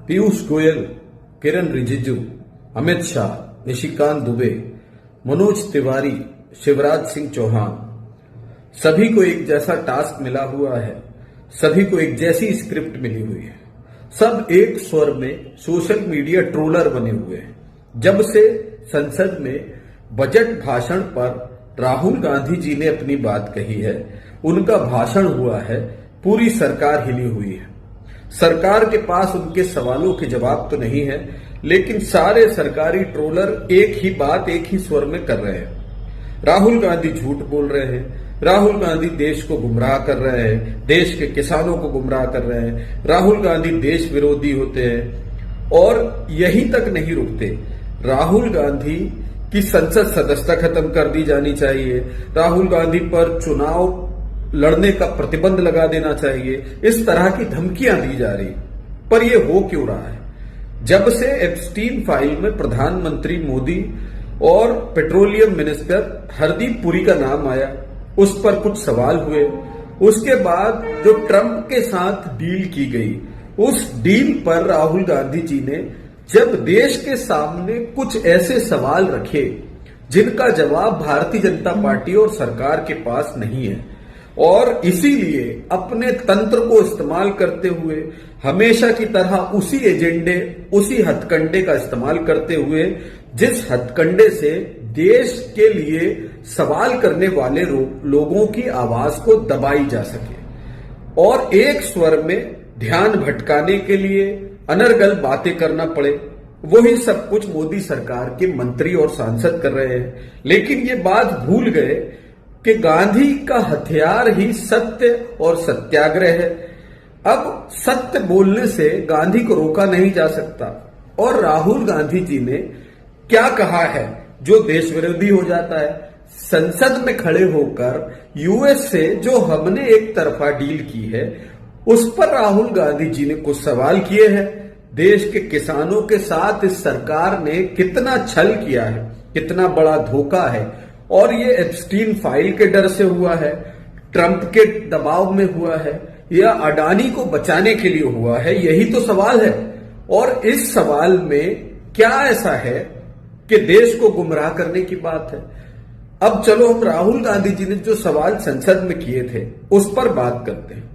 पीयूष गोयल, किरण रिजिजू, अमित शाह, निशिकांत दुबे, मनोज तिवारी, शिवराज सिंह चौहान, सभी को एक जैसा टास्क मिला हुआ है, सभी को एक जैसी स्क्रिप्ट मिली हुई है। सब एक स्वर में सोशल मीडिया ट्रोलर बने हुए हैं। जब से संसद में बजट भाषण पर राहुल गांधी जी ने अपनी बात कही है, उनका भाषण हुआ है, पूरी सरकार हिली हुई है। सरकार के पास उनके सवालों के जवाब तो नहीं है, लेकिन सारे सरकारी ट्रोलर एक ही बात एक ही स्वर में कर रहे हैं। राहुल गांधी झूठ बोल रहे हैं, राहुल गांधी देश को गुमराह कर रहे हैं, देश के किसानों को गुमराह कर रहे हैं, राहुल गांधी देश विरोधी होते हैं। और यहीं तक नहीं रुकते, राहुल गांधी की संसद सदस्यता खत्म कर दी जानी चाहिए, राहुल गांधी पर चुनाव लड़ने का प्रतिबंध लगा देना चाहिए, इस तरह की धमकियां दी जा रही। पर यह हो क्यों रहा है? जब से एप्स्टीन फाइल में प्रधानमंत्री मोदी और पेट्रोलियम मिनिस्टर हरदीप पुरी का नाम आया, उस पर कुछ सवाल हुए। उसके बाद जो ट्रंप के साथ डील की गई, उस डील पर राहुल गांधी जी ने जब देश के सामने कुछ ऐसे सवाल रखे जिनका जवाब भारतीय जनता पार्टी और सरकार के पास नहीं है, और इसीलिए अपने तंत्र को इस्तेमाल करते हुए हमेशा की तरह उसी एजेंडे, उसी हथकंडे का इस्तेमाल करते हुए जिस हथकंडे से देश के लिए सवाल करने वाले लोगों की आवाज को दबाई जा सके और एक स्वर में ध्यान भटकाने के लिए अनर्गल बातें करना पड़े, वही सब कुछ मोदी सरकार के मंत्री और सांसद कर रहे हैं। लेकिन ये बात भूल गए कि गांधी का हथियार ही सत्य और सत्याग्रह है। अब सत्य बोलने से गांधी को रोका नहीं जा सकता। और राहुल गांधी जी ने क्या कहा है जो देश विरोधी हो जाता है? संसद में खड़े होकर यूएस से जो हमने एक तरफा डील की है, उस पर राहुल गांधी जी ने कुछ सवाल किए हैं। देश के किसानों के साथ इस सरकार ने कितना छल किया है, कितना बड़ा धोखा है, और ये एप्स्टीन फाइल के डर से हुआ है, ट्रंप के दबाव में हुआ है, या अडानी को बचाने के लिए हुआ है? यही तो सवाल है। और इस सवाल में क्या ऐसा है कि देश को गुमराह करने की बात है? अब चलो हम राहुल गांधी जी ने जो सवाल संसद में किए थे उस पर बात करते हैं।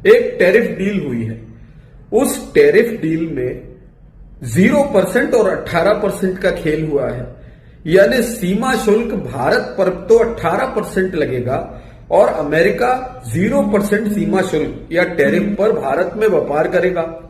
एक टैरिफ डील हुई है, उस टैरिफ डील में 0% और 18% का खेल हुआ है। यानी सीमा शुल्क भारत पर तो 18% लगेगा और अमेरिका 0% सीमा शुल्क या टैरिफ पर भारत में व्यापार करेगा।